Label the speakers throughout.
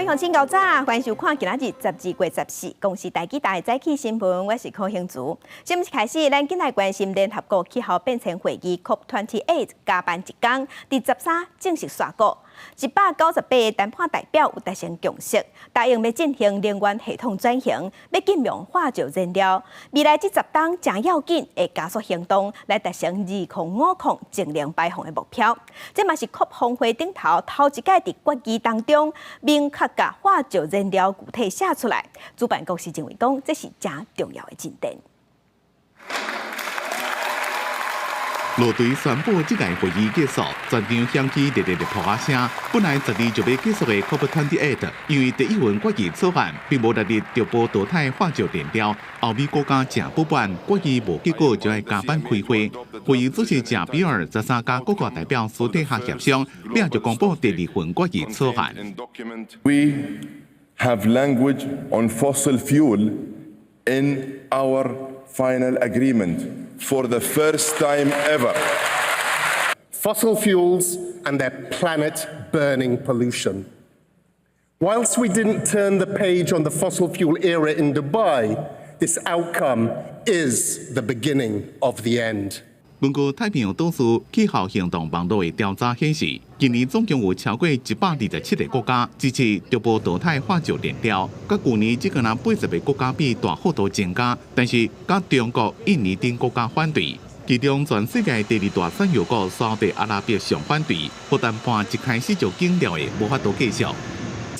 Speaker 1: 位乡亲高早，欢迎收看今仔日12月14，公司台记台早起新闻，我是柯兴竹。新闻一开始，咱今来关心联合国气候变迁会议 COP28 加班一天，第13正式刷稿。198个谈判代表有达成共识，答应要进行能源系统转型，要禁用化石燃料。未来这10档正要紧，会加速行动来达成2050净零排放的目标。这嘛是 COP 峰会顶头一届在决议当中，明确把化石燃料具体写出来。主办国是认为讲，这是真重要的进展。
Speaker 2: 陆队宣布这届会议结束，全场响起热烈的炮声。本来12就要结束的 COP28， 因为第一份决议草案并无列入着步淘汰化石燃料，欧美国家正不满，决议无结果就要加班开会。会议主席贾比尔13家各国代表私底下协商，并就公布第2份决议草案。
Speaker 3: We have language on fossil fuel in our final agreement. For the first time ever.
Speaker 4: Fossil fuels and their planet-burning pollution. Whilst we didn't turn the page on the fossil fuel era in Dubai, this outcome is the beginning of the end.
Speaker 2: 根据太平洋岛屿气候行动网络的调查显示，今年总共有超过127个国家支持逐步淘汰化石燃料，甲去年只个80个国家比大幅度增加，但是甲中国、印尼等国家反对，其中全世界第2大产油国沙特阿拉伯上反对，不但判一开始就禁掉的无法度继续。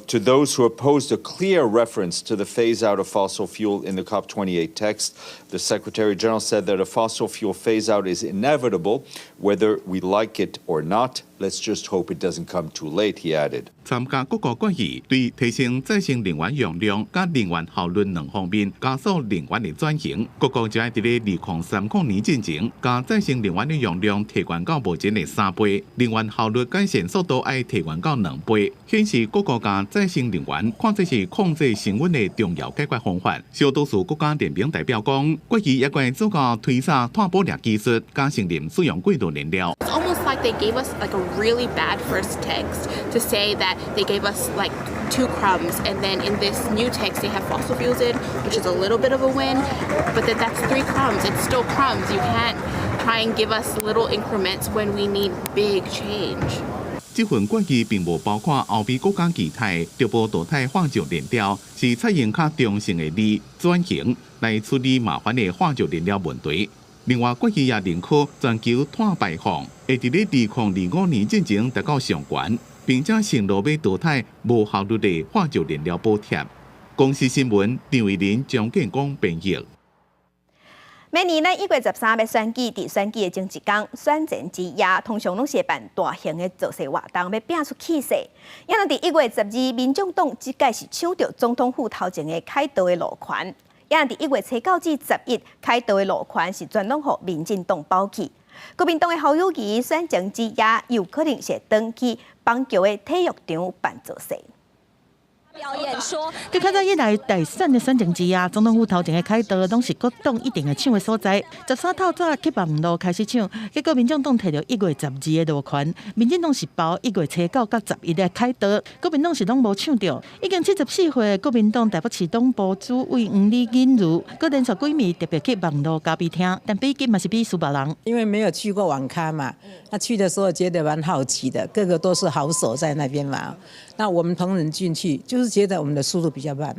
Speaker 5: To those who opposed a clear reference to the phase-out of fossil fuel in the COP28 text, the Secretary General said that a fossil fuel phase-out is inevitable, whether we like it or not. Let's just hope it doesn't come too late, he added.
Speaker 2: 参加各国决议对提升再生能源用量、甲能源效率2方面加速能源的转型。各国就要在2030年进前，将再生能源的用量提高到目前的3倍，能源效率改善速度要提高到2倍，显示各国将再生能源看作是控制升温的重要解决方法。小多数国家联名代表讲，决议也会做到推测碳捕猎技术，加承认使用过度燃料。
Speaker 6: It's almost like they gave us like a really bad first text to say that they gave us like 2 crumbs, and then in this new text they have fossil fuels in, which is a little bit of a win, but that's 3 crumbs. It's still crumbs. You can't try and give us little increments when we need big change.
Speaker 2: 这份决议并无包括欧美国家期待逐步淘汰化石燃料，是采用较中性的理转型来处理麻烦的化石燃料问题。另外，决议也认可全球碳排放会伫咧2025年进前达到上悬，并且承诺要淘汰无效率的化石燃料补贴。公司新闻张伟林、张建光编译。
Speaker 1: 每年咱1月13要选举，伫选举的前一天，选前之夜，通常拢是办大型的造势活动，要拼出气势。因为伫1月12，民众党即届是抢到总统府头前的凯道的路权。因为伫1月7到至11，凯道的路权是专拢予民进党包起。国民党的侯友宜选前之夜，有可能是登去邦桥的体育场办造势。
Speaker 7: 表演说，
Speaker 8: 佮较早以来，大选的选情之夜，总统府头前的凯道拢是各党一定会抢的所在。13透早去网路开始抢，结果民众党摕到1月12的路权，民进党是包1月7到11的凯道，国民党是拢无抢到。已经74岁国民党台北市党部主委黄丽锦如，佮连续几暝特别去网路嘉宾听，但比金嘛是比苏北人。
Speaker 9: 因为没有去过网咖嘛，那去的时候觉得蛮好奇的，个个都是好手在那边嘛。那我们同仁进去，就是觉得我们的速度比较慢。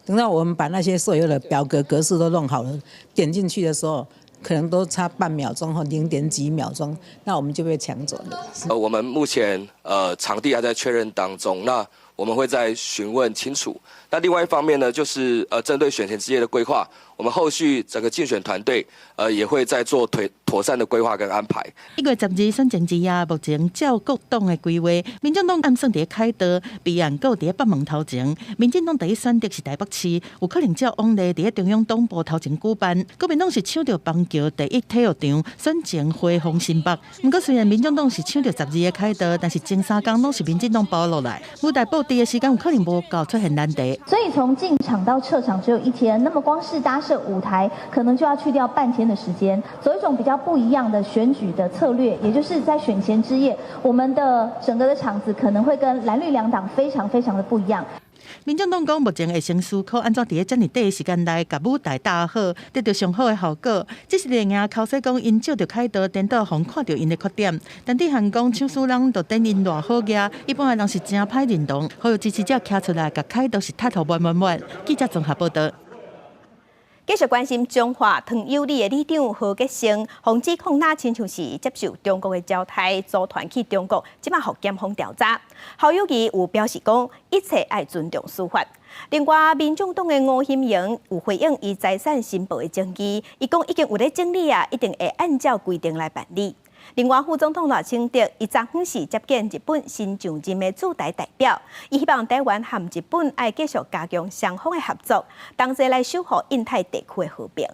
Speaker 9: 等到我们把那些所有的表格格式都弄好了，点进去的时候，可能都差半秒钟或0.几秒钟，那我们就被抢走了。
Speaker 10: 我们目前场地还在确认当中，那我们会再询问清楚。那另外一方面呢，就是针对选前之夜的规划，我们后续整个竞选团队也会再做妥善的规划跟安排。
Speaker 8: 1月12选前之夜，目前照各党的规划，民进党暗算伫凯道，备案搁伫北门头前。民进党第一选择是台北市，有可能照往例伫中央党部头前举办。国民党是抢到邦桥第1体育场，选前回访新北。不过虽然民进党是抢到12个凯道，但是前3天拢是民进党包落来。舞台布地的时间有可能无够，出现难题。
Speaker 7: 所以从进场到撤场只有1天，那么光是搭设舞台，可能就要去掉半天的时间。走一种比较不一样的选举的策略，也就是在选前之夜，我们的整个的场子可能会跟蓝绿两党非常的不一样。
Speaker 8: 民众党讲，目前会先思考安怎伫遮尔短的时间内，甲舞台搭好，得到上好的效果。这是连夜口说讲，因照着凯道颠倒互看到因的缺点，但伫韩讲唱书人就等因偌好个，一般的人是真歹认同，好有支持者徛出来，甲凯道是踢头满。记者综合报道。
Speaker 1: 继续关心中华糖友里的里长何吉成，防止控那亲像是接受中国的招待，组团去中国，即马互检方调查。侯友宜有表示讲，一切爱尊重司法。另外，民众党的吴欣盈有回应伊财产申报的争议，伊讲已经有咧整理啊，一定会按照规定来办理。另外，副总统赖清德伊昨昏是接见日本新上任的驻台代表，伊希望台湾和日本爱继续加强双方的合作，同齐来守护印太地区的和平。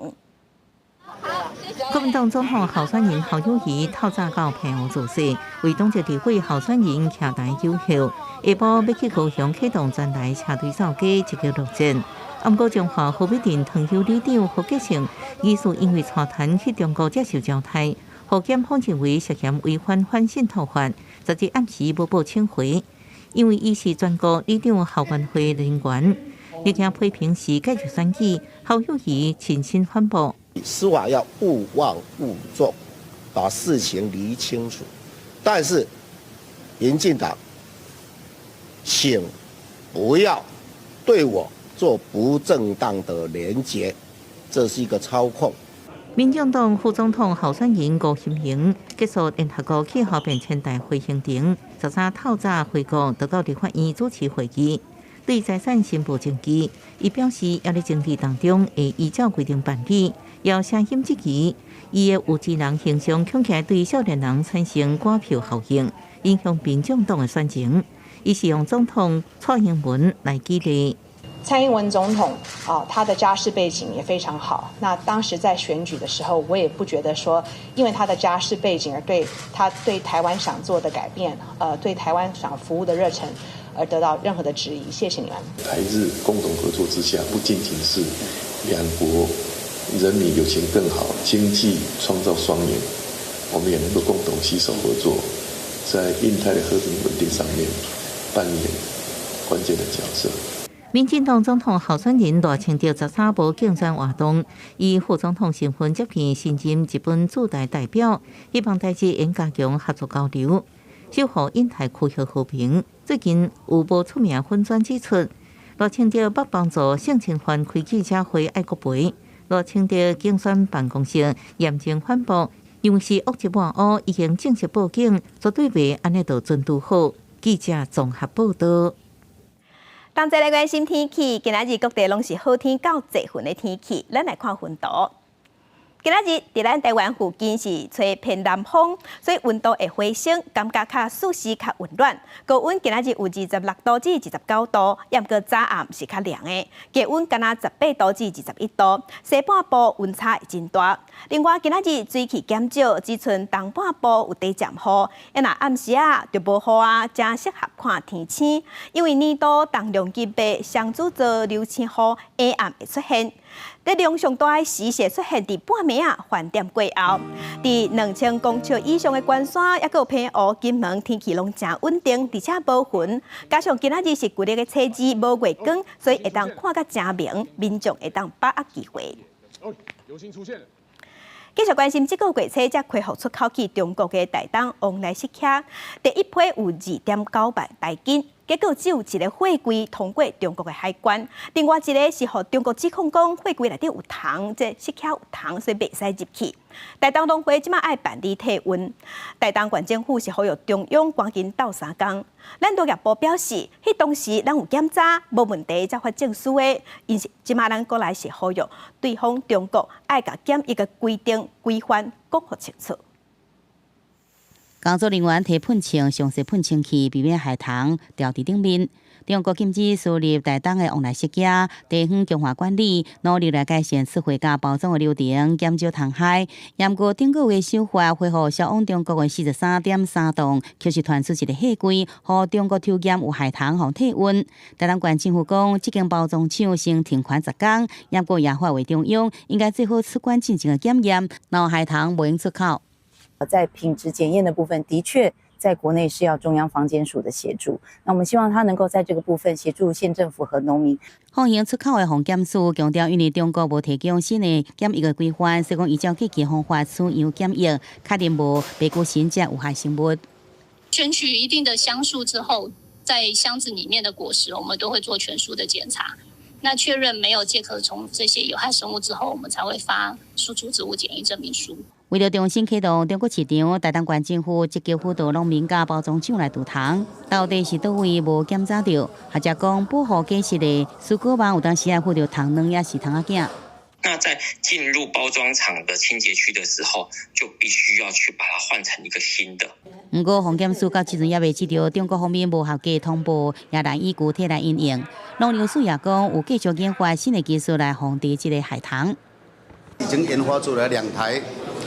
Speaker 11: 国民党总统候选人侯友宜透早到澎湖造势，为党籍地位候选人徛台友好。下晡要去高雄启动全台车队造假积极路线。不过，中华河北镇糖友里长何吉成疑似因为带团去中国接受招待。互检方认为涉嫌违反反渗透法，昨日暗时无报请回，因为伊是全国里长校员会人员。立行批评是介入选举，侯友宜亲身反驳：
Speaker 12: 司法要勿忘勿重，把事情理清楚。但是，民进党，请不要对我做不正当的连结，这是一个操控。
Speaker 11: 民进党副总统候选人吴欣盈结束联合国气候变迁大会行程，13透早回国，得到立法院主持会议。对财产申报证据，伊表示要在争议当中会依照规定办理，要声险之期。伊的有志人形象恐起对少年人产生寡票效应，影响民众党的选情。伊是用总统蔡英文来激励。
Speaker 13: 蔡英文总统他的家世背景也非常好。那当时在选举的时候，我也不觉得说，因为他的家世背景而对他对台湾想做的改变，对台湾想服务的热忱，而得到任何的质疑。谢谢你们。
Speaker 14: 台日共同合作之下，不仅仅是两国人民友情更好，经济创造双赢，我们也能够共同携手合作，在印太的和平稳定上面扮演关键的角色。
Speaker 11: 民进党总统候选人赖清德13无竞选活动，以副总统身份接见新任日本驻台代表，希望台日应加强合作交流，守护印太区域和平。最近有无出名粉砖指出，赖清德捌帮助性侵犯开记者会爱国杯，赖清德竞选办公室严正反驳，因为是恶质乱污，已经正式报警，绝对袂安尼就准拄好。记者综合报道。
Speaker 1: 同齐来关心天气，今仔日各地拢是好天到侪云的天气，咱来看云图。今仔日伫咱台湾附近是吹偏南风，所以温度会回升，感觉较舒适、较温暖。高温今仔日有26度至29度，也毋过早暗是较凉的。低温敢若18度至21度，西半部温差会真大。另外，今仔日水汽减少，只剩东半部有低暂雨。若暗时就无雨啊，正适合看天星。因为年度重量级别双子座流星雨下暗会出现。在量上大的时势出现伫半暝饭店过后，伫2000公尺以上的关山，也有平湖、金门天气拢真稳定，而且无云。加上今仔日是旧历的初二，无月光，所以会当看甲真明，民众会当把握机会。
Speaker 15: 流星出现了。
Speaker 1: 继续关心这个月初才开放出口去中国的台东往来食客，第一批有2.9万台斤。结果只有一个货柜通过中国的海关，另外一个是互中国指控讲货柜内底有虫，即食客有虫，所以袂使入去。台东农会即马爱办理体温，台东县政府是呼吁中央赶紧斗3天。咱农业部表示，迄当时咱有检查无问题才发证书的，因是即马咱过来是呼吁对方中国爱甲检疫个规定规范讲互清楚。
Speaker 16: 工作人员摕喷枪，详细喷枪器避免害虫掉伫顶面。中国禁止输入台东的往来食价，地方强化管理，努力来改善吃货甲包装的流程，减少虫害。严过顶个月首发恢复销往中国的43.3吨，就是传出一个黑龟，和中国抽检有害糖和体温。台东县政府讲，这间包装厂先停款10天，严过也化为中央，应该最好出关进行检验，若害糖不用出口。
Speaker 17: 在品质检验的部分，的确在国内是要中央防检署的协助。那我们希望他能够在这个部分协助县政府和农民。
Speaker 16: 放行出口的防检署强调，因为中国无提供新的检疫的规范，所以讲依照积极方法取样检疫，确定无白骨新价有害生物。
Speaker 18: 选取一定的箱数之后，在箱子里面的果实，我们都会做全数的检查。那确认没有介壳虫这些有害生物之后，我们才会发输出植物检疫证明书。
Speaker 16: 为了重新启动中国市场，台东县政府积极辅导农民甲包装厂来除糖，到底是倒位无检查到，或者讲保护果实的蔬果网有当时还附着糖卵也是糖仔囝。
Speaker 19: 那在进入包装厂的清洁区的时候，就必须要去把它换成一个新的。
Speaker 16: 不过，防检署到即阵也未知道中国方面无合格通报，也难以具体来应用。农粮署也讲有继续研发新的技术来防治这个害糖。
Speaker 20: 已经研发出来2台，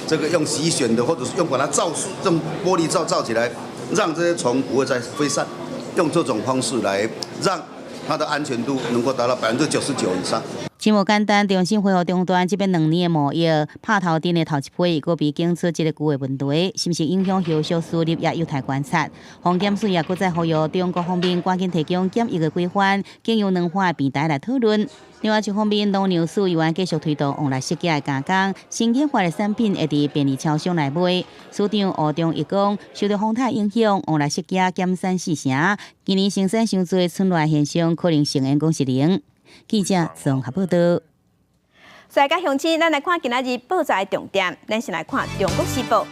Speaker 20: 这个用洗选的，或者是用把它罩，用玻璃罩起来，让这些虫不会再飞散。用这种方式来让它的安全度能够达到99%以上。
Speaker 16: 真无简单，重新恢复终端这边2年的贸易，拍头阵的头一批，佫被检出一个旧的问题，是不是影响后续输入也有待观察。防检署也佫再呼吁中国方面赶紧提供检疫的规范，经由2方的平台来讨论。另外一方面，农粮署又要继续推动往来食价的加工，新研发的产品会伫便利超商来卖。署长吴中一讲，受到风台影响，往来食价减产4成，今年生产伤多村外现象可能成因讲是零。记者综合报道。
Speaker 1: 再甲乡亲，咱来看今仔日报纸的重点。咱先来看《中国时报》。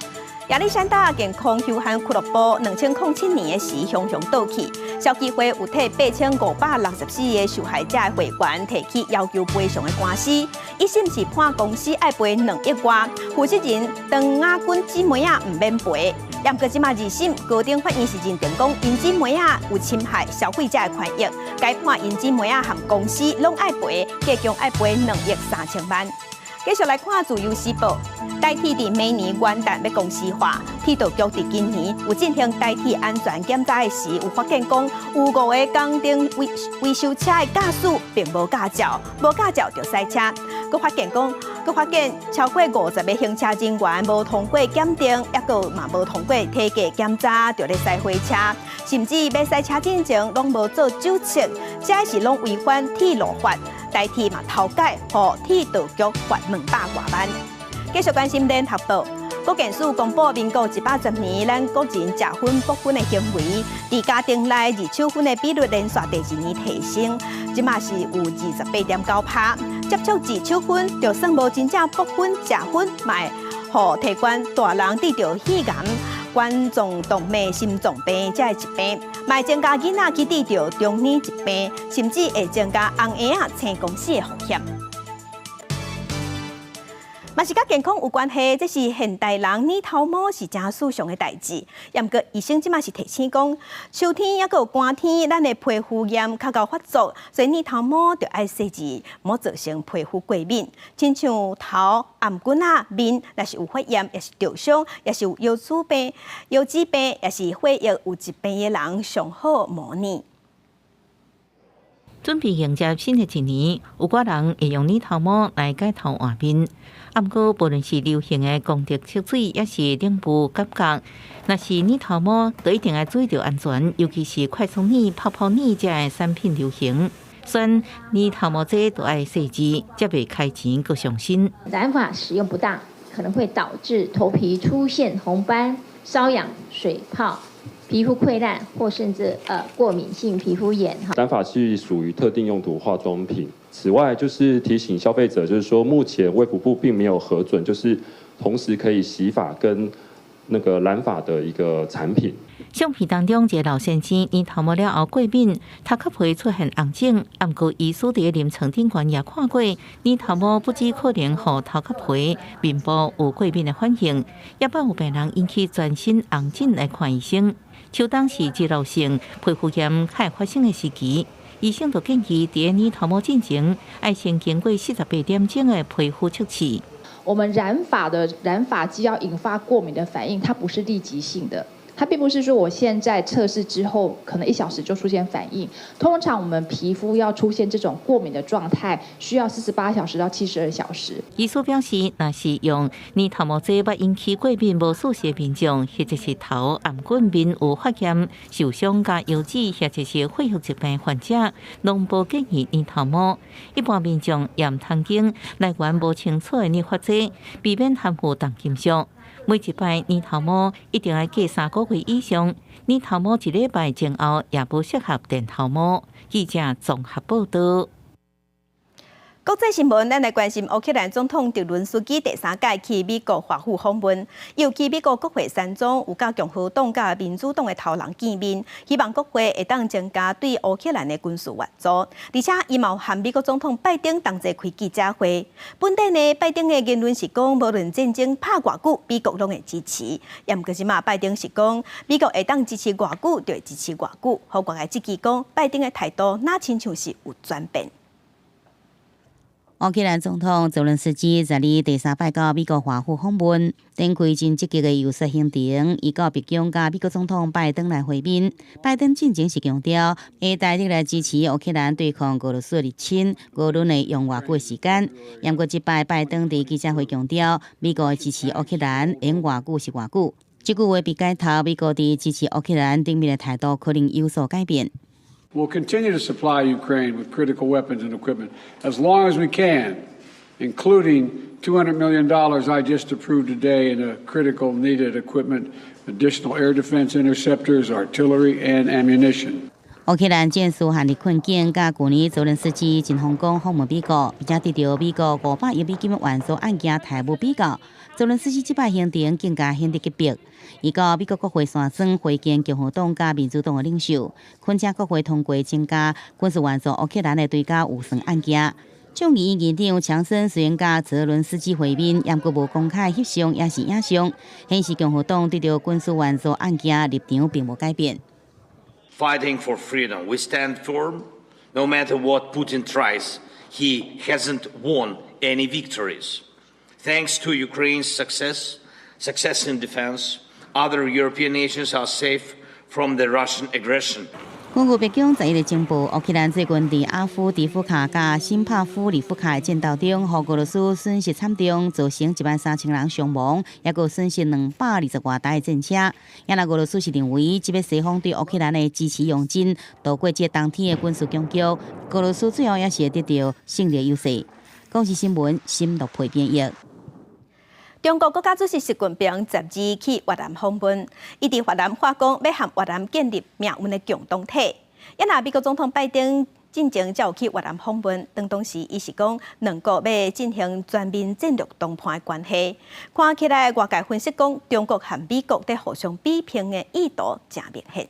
Speaker 1: 亚历山大健康休闲俱乐部2007年时雄雄倒去，消基会有替8564个受害者的会员提起要求赔偿的官司，一审是判公司爱赔2亿外，负责人当亚军姊妹仔唔免赔。不过即马2审高等法院是认定讲因姊妹仔有侵害消费者的权益，该判因姊妹仔和公司拢爱赔，计共爱赔2亿3千万。继续来看《自由时报》，台铁伫每年元旦要公司化，铁道局伫今年有进行台铁安全检查的时，有发现讲有5个工程维修车的驾驶并无驾照，无驾照就塞车。佮发现超过50个行车人员无通过检定，也佮嘛无通过体格检查，就咧塞火车，甚至要塞车进前拢无做酒测，这是拢违反铁路法。台铁嘛偷改，互铁道局罚200多万。继续关心联合报，国检署公布民国110年咱国人食薰不薰的行为，伫家庭内二手薰的比率连续第2年提升，即马是有28.9%。接触二手薰，就算无真正不薰食薰，卖互体管大人得着肺癌、冠状动脉心脏病这疾病，卖增加囡仔去得着中年疾病，甚至会增加红婴仔生公司的风险。嘛是甲健康有关系，这是现代人染头毛是真事上的代志。也毋过医生即马是提醒讲，秋天也有寒天，咱的皮肤炎较高发作，所以染头毛就要细致，莫造成皮肤过敏。亲像头、颔棍啊、面，若是有发炎，也是灼伤，也是有腰子病、也是血液有疾病的人上好模拟。
Speaker 11: 准备迎接新的一年，有寡人会用染头毛来改头换面。不过，无论是流行的公敌测水，也是冷布感觉，若是染头毛，就一定要注意到安全，尤其是快速染、泡泡染这的产品流行。虽然染头毛这都要细致，才袂开钱佮上心。
Speaker 21: 染发使用不当，可能会导致头皮出现红斑、瘙痒、水泡、皮肤溃烂，或甚至过敏性皮肤炎。
Speaker 22: 染发是属于特定用途化妆品。此外，就是提醒消费者，就是说目前卫福部并没有核准，就是同时可以洗发跟那个染发的一个产品。
Speaker 11: 相片当中，一个老先生年头毛了后过敏，头壳皮出现红肿，不过医师伫临床顶悬也看过，年头毛不止可能互头壳皮、面部有过敏的反应，也捌有病人引起全身红疹来看医生。秋冬是肌肉性皮肤炎较发生的时期，医生就建议伫年头毛进前，要先经过48点钟的皮肤测试。
Speaker 3: 我们染发剂要引发过敏的反应，它不是立即性的。它并不是说我现在测试之后可能1小时就出现反应，通常我们皮肤要出现这种过敏的状态，需要48小时到72小时。
Speaker 11: 医师表示，若是用年头毛剂捌引起过敏无舒适的民众，或者是头暗滚面有发炎、受伤加腰子，或者是血液疾病患者，拢无建议年头毛。一般民众验头经来源无清楚的染发剂，避免含有重金属。每一摆年头毛一定要隔3个月以上，年头毛1礼拜前后也不适合电头毛。记者综合报道。
Speaker 1: 国际新闻，咱来关心乌克兰总统泽伦斯基第3届去美国华府访问，尤其美国国会山庄有甲共和党甲民主党的头人见面，希望国会会当增加对乌克兰的军事援助，而且伊嘛和美国总统拜登同齐开记者会。本地呢，拜登的言论是讲，无论战争拍偌久，美国拢会支持。也毋过是嘛，拜登是讲，美国会当支持偌久，就会支持偌久。好，外界支持讲，拜登的态度哪亲像是有转变。
Speaker 16: 乌克兰总统泽伦斯基在第3摆到美国华府访问，展开真积极的游说行程，伊到北京甲美国总统拜登来会面。拜登进前是强调，会大力来支持乌克兰对抗俄罗斯入侵，无论会用偌久的时间。不过这摆拜登伫记者会强调，美国支持乌克兰用偌久是偌久。这句话被改头，美国伫支持乌克兰顶面的态度可能有所改变。
Speaker 4: We'll continue to supply Ukraine with critical weapons and equipment as long as we can, including $200 million I just approved today in a critical needed equipment, additional air defense interceptors, artillery, and ammunition.
Speaker 16: 乌克兰战事陷入困境，甲去年泽伦斯基真访港访问美国，并且得到美国500亿美金的援助案件台无比较。泽伦斯基这摆行程更加显得级别，伊到美国国会山庄会见共和党甲民主党的领袖，恳请国会通过增加军事援助乌克兰的对家预算案件。众议院议长强森虽然甲泽伦斯基会面，也过无公开翕相，也是影像，显示共和党对着军事援助案件立场并无改变。
Speaker 23: Fighting for freedom, we stand firm. No matter what Putin tries, he hasn't won any victories. Thanks to Ukraine's success in defense, other European nations are safe from the Russian aggression.
Speaker 16: 根据北京11日情报，乌克兰最近伫阿夫迪夫卡甲辛帕夫里夫卡的战斗中，互俄罗斯损失惨重，造成13000人伤亡，也有损失220多台的战车。也那俄罗斯是认为，即个西方对乌克兰的支持用尽，度过这当天的军事攻击，俄罗斯最后也是会得到胜利优势。公视新闻深度配编译。
Speaker 1: 中国国家主席习近平12日去越南访问，伊伫越南话讲要和越南建立命运的共同体。也那美国总统拜登进前才有去越南访问，当时伊是讲两国要进行全面战略谈判的关系。看起来外界分析讲，中国和美国在互相比拼的意图真明显。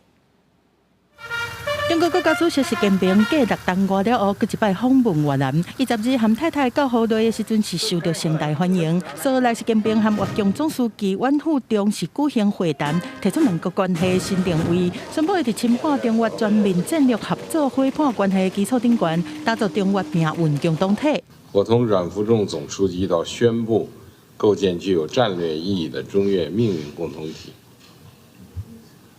Speaker 8: 中国国家主席习近平继6冬外了后，佮一摆访问越南。伊12日和太太到河内的时阵是受到盛大欢迎。所来习近平和越共总书记阮富仲是举行会谈，提出两国关系新定位，宣布会伫深化中越全面战略合作伙伴关系的基础顶悬，打造中越命运共同体。
Speaker 24: 我同阮富仲总书记到宣布构建具有战略意义的中越命运共同体。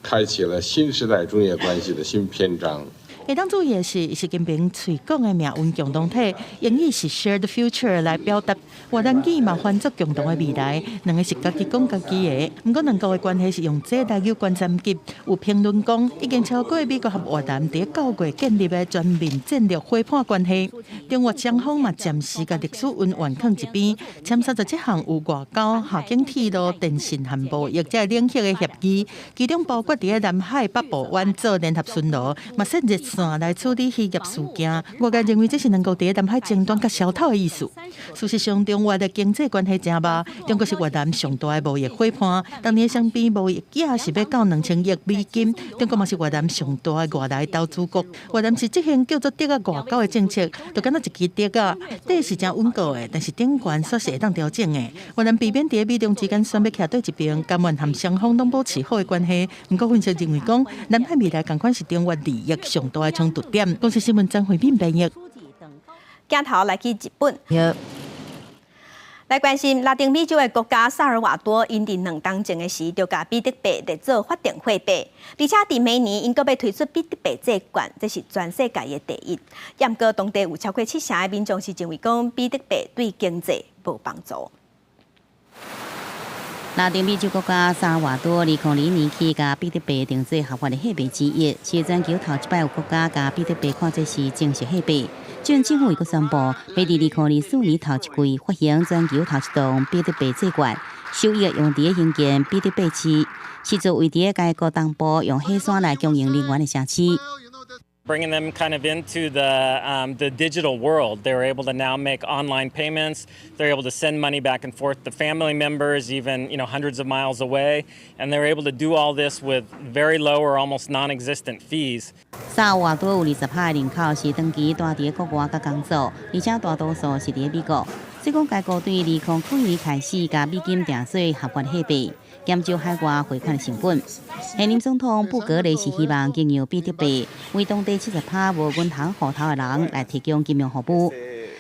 Speaker 24: 开启了新时代中越关系的新篇章。
Speaker 8: 下当注意的是，习近平嘴讲的命运共同体，用意是 shared future 来表达越南语嘛翻作共同的未来，两个是家己讲家己的。不过两国的关系是用这来有关站级，有评论讲已经超过美国和越南伫9月建立的全面战略伙伴关系。中越双方嘛暂时甲历史恩怨放一边，签37项有外交、海警、铁路、电信和贸易这领域的协议，其中包括伫南海北部湾做联合巡逻，嘛设立线来处理渔业事件。外界认为这是能够在南海争端甲消透的意思。事实上，中越的经济关系真密，中国是越南上大的贸易伙伴。当年双边贸易额是要到2000亿美金，中国嘛是越南上大的外来投资国。越南是执行叫做“德啊外交”的政策，就敢若一支德啊，底是真稳固的，但是顶悬煞是会当调整的。越南避免在美中之间选要徛对一边，甘愿和双方拢保持好的关系。不过分析认为讲，南海未来同款是中越利益上大的冲突点。公司新闻张惠敏编译。
Speaker 1: 镜头来去日本。来关心拉丁美洲的国家萨尔瓦多，因伫2当前的时就甲比特币列做法定货币，而且伫每年因阁要推出比特币债券，这是全世界的第一。不过当地有超过70%的民众是认为讲比特币对经济无帮助。
Speaker 16: 拉丁美洲国家萨尔瓦多2020年起，甲比特币定做合法的货币之一，是全球头一摆有国家甲比特币看作是正式货币。政府又宣布，要伫2024年头一季发行全球头一档比特币债券，收益用伫兴建比特币市，是作为伫该国东部用火山来供应能源的城市。
Speaker 2: Bringing them kind of into the digital world. They're able to now make online payments. They're able to send money back and forth to family members, even hundreds of miles away, and they're able to do all this with very low or almost non-existent fees.
Speaker 16: 萨尔瓦多有20%的人口是长期住伫国外甲工作，而且大多数是伫美国。虽讲该国对2009年开始甲美金定做合法货币，减少海外汇款的成本。现任总统布格雷是希望经由比特币为当地70%无银行户头的人来提供金融服务。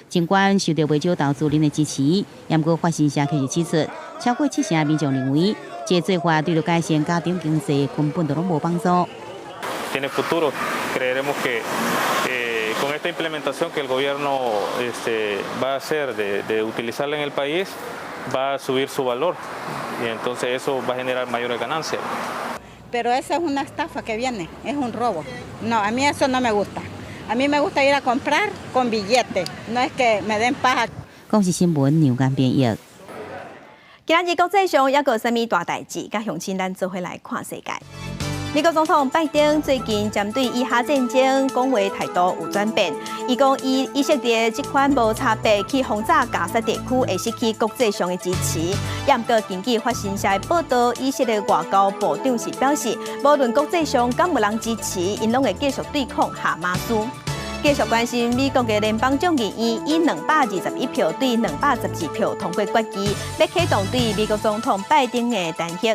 Speaker 16: 尽管受到不少投资人的支持，不过法新社却是指出，超过70%民众认为，这做法对改善家庭经济根本就拢无帮助。
Speaker 5: Tiene futuro. Creeremos que con esta implementación que el gobierno va a hacer de utilizarla en el país, va a subir su valor y entonces eso va a generar mayores ganancias.
Speaker 6: Pero esa es una estafa que viene, es un robo. No, a mí eso no me gusta. A mí me gusta ir a comprar con billetes, no es que me den paja.
Speaker 16: 公司新闻牛眼编译。
Speaker 1: 今日国际上还有啥物大代志？甲乡亲咱做伙来看世界。美国总统拜登最近针对以哈战争讲话态度有转变，伊讲以色列这款无差别去轰炸加沙地区会失去国际上的支持。也毋过根据法新社的报道，以色列外交部长是表示，无论国际上敢无人支持，因拢会继续对抗哈马斯。继续关心美国的联邦众议院以221票对212票通过决议，要启动对美国总统拜登的弹劾。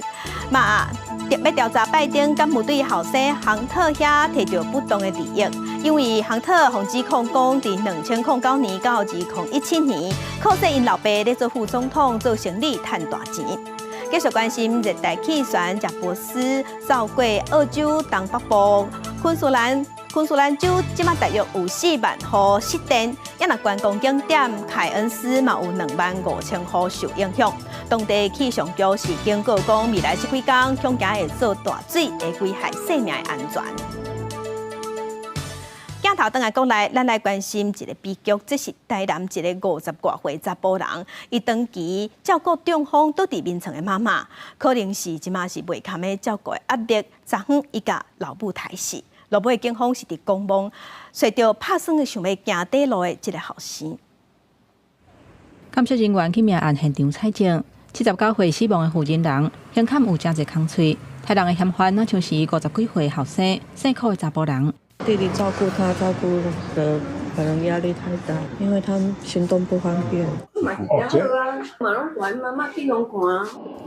Speaker 1: 要调查拜登敢有对后生杭特遐摕到不当的利益，因为杭特互指控讲，伫2009年到2017年，靠说因老爸咧做副总统做生意赚大钱。继续关心热带气旋贾博斯扫过澳洲东北部昆士兰州，即马大约有4万户失电，也若观光景点凯恩斯嘛有25000户受影响。当地气象局是警告讲，未来10几天恐惊会做大水，会危害生命安全。镜头转来讲来，咱来关心一个悲剧，这是台南一个50多岁查甫人，伊长期照顾中风倒伫眠床的妈妈，可能是即马是袂堪的照顾压力，昨昏伊甲老母抬死。落尾警方是伫公墓，随着拍算的想要行底路的一个后生。
Speaker 9: 监察人员去命案现场采证，79岁死亡的负责人，胸坎有真侪空喙，太人的嫌犯那像是50几岁的后生，辛苦的查甫人。
Speaker 25: 弟弟照顾他，照顾的可能压力太大，因为他行动不方便。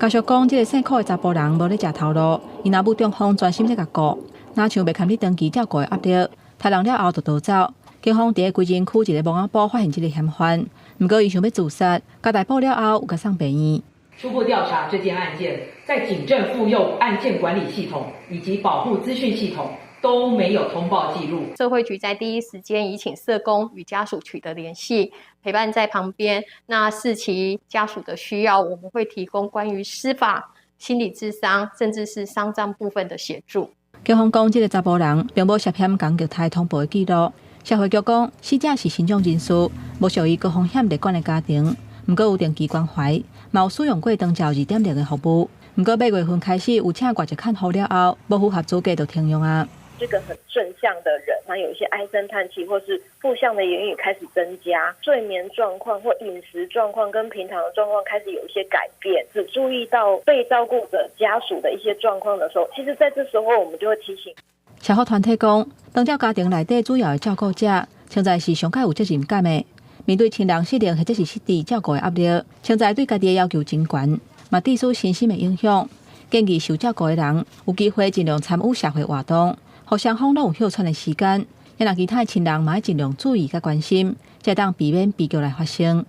Speaker 9: 家属讲，这个辛苦的查甫人无咧食头路，伊若母中风专心咧甲顾。哪像袂堪你长期照顾的压力，杀人了后就逃走。警方伫个归仁区一个墓仔埔发现这个嫌犯，不过伊想要自杀，交代报了后有甲送病院。
Speaker 26: 初步调查这件案件，在警政妇幼案件管理系统以及保护资讯系统都没有通报记录。
Speaker 27: 社会局在第一时间已请社工与家属取得联系，陪伴在旁边。那视其家属的需要，我们会提供关于司法、心理咨商，甚至是丧葬部分的协助。
Speaker 9: 警方讲，这个查甫人并无涉嫌攻击胎通报的记录。社会局讲，死者是身障人士，无属于高风险列管的家庭，不过有定期关怀，嘛有使用过长照2.0的服务。不过8月份开始有请外籍看护了后，无符合资格就停用啊。
Speaker 7: 这个很正向的人，他有一些唉声叹气或是负向的言语开始增加，睡眠状况或饮食状况跟平常的状况开始有一些改变，只注意到被照顾者家属的一些状况的时候，其实在这时候我们就会提醒。
Speaker 9: 社福团体讲，当照家庭内底主要的照顾者，现在是上较有责任感的，面对亲人失能或者是失智照顾的压力，现在对家己的要求真悬，嘛致使身心的影响。建议受照顾的人有机会尽量参与社会活动，互双方都有休喘的时间。也让其他的亲人嘛要尽量注意甲关心，才当避免悲剧来发生。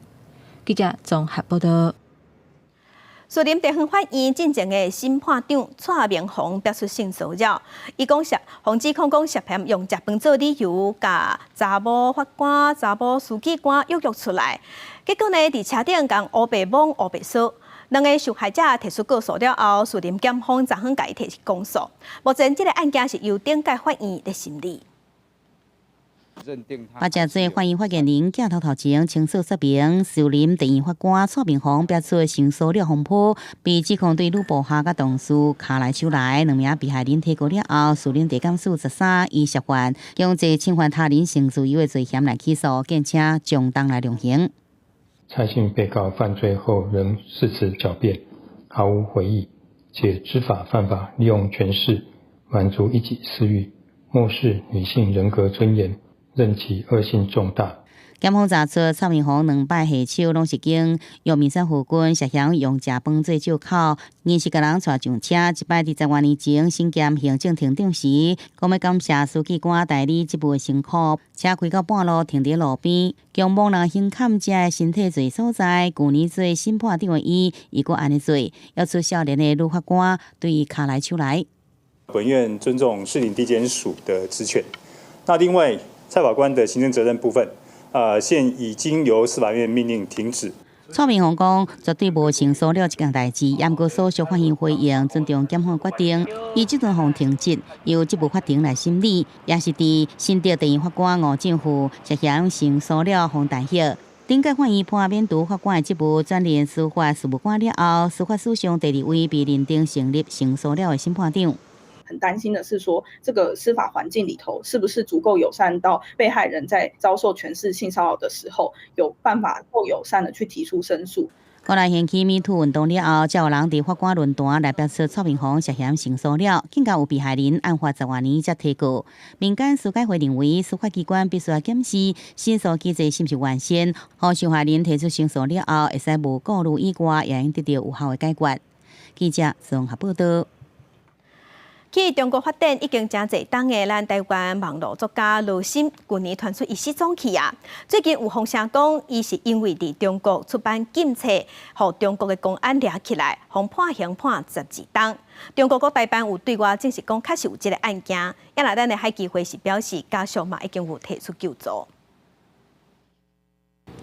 Speaker 9: 记者综合报道。
Speaker 1: 树林地方法院进前的审判长蔡明宏表示性骚扰，伊讲洪指控讲涉嫌用食饭做理由，甲查某法官、查某书记官约出来，结果呢，伫车顶共乌白蒙、乌白扫。两个受害者提出告诉了后，树林检方昨昏甲伊提出公诉。目前这个案件是由顶界法院来审理。
Speaker 16: 八只罪法院发言人镜头前清楚说明，树林地院法官蔡明宏表出性骚扰风波，被指控对女部下甲同事卡来手来，两名被害人提告了后，树林地检署13以涉犯强制侵犯他人性自由的罪嫌来起诉，并且将当来量刑。
Speaker 10: 蔡姓被告犯罪后仍誓词狡辩，毫无悔意，且知法犯法，利用权势满足一己私欲，漠视女性人格尊严，任其恶性重大。
Speaker 16: 检方查出蔡明宏2摆下手拢是经用面山附近涉嫌用食饭做借口，硬是甲人带上车。一摆伫10多年前身兼行政庭长时，讲要感谢书记官代理职务的辛苦，车开到半路停伫路边，将某人轻砍者的身体罪所在。去年做审判长的伊阁安尼做，要出少年的女法官对伊卡来手来。
Speaker 12: 本院尊重士林地检署的职权。那另外，蔡法官的行政责任部分。现已经由司法院命令停止。
Speaker 16: 蔡明宏讲，绝对无性骚扰这件代志，也毋过所属法院回应尊重检方决定，伊即阵互停职，由职务法庭来审理，也是伫新竹地院法官吴正富涉嫌性骚扰洪大晓。顶界法院判免除法官的职务，转任司法事务官了后，司法史上第2位被认定成立性骚扰的审判长。
Speaker 13: 很担心的是说，这个司法环境里头是不是足够友善到被害人在遭受权势性骚扰的时候，有办法够友善的去提出申诉。
Speaker 16: 国内掀起Me Too运动了后，才有人伫法官论坛来表示蔡明宏涉嫌性骚扰，更加有被害人案发10多年才提告。民间司改会认为，司法机关必须要检视申诉机制是不是完善，互受害人提出申诉了后，会使无顾虑以外，也能得到有效的解决。记者综合报道。去中国发展已经真侪档的咱台湾网络作家罗新，去年传出疑似踪去啊。最近有风声讲，伊是因为伫中国出版禁册，互中国的公安抓起来，互判刑判12档。中国各台办有对外证实讲，确实有这个案件。也来咱的海基会是表示，家属嘛已经有提出救助。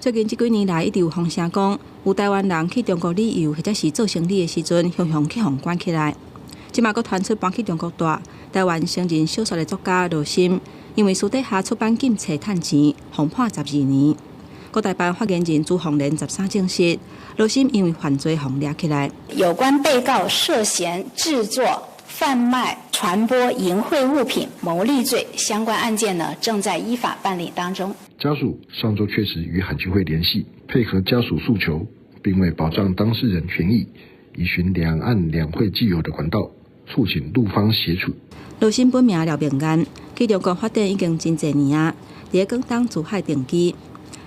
Speaker 9: 最近这几年来，一直有风声讲，有台湾人去中国旅游或者是做生意的时阵，常常去互关起来。即马阁传出搬去中国大，台湾声人小说的作家罗新，因为私底下出版禁册趁钱，互判12年。各台办发言人朱鸿莲13证实，罗新因为犯罪互抓起来。
Speaker 14: 有关被告涉嫌制作、贩卖、传播淫秽物品牟利罪相关案件呢，正在依法办理当中。
Speaker 15: 家属上周确实与海基会联系，配合家属诉求，并为保障当事人权益，依循两岸两会既有的管道。促请陆方协助。
Speaker 9: 罗新本名廖明安，去中国发展已经真侪年啊，伫广东珠海定居。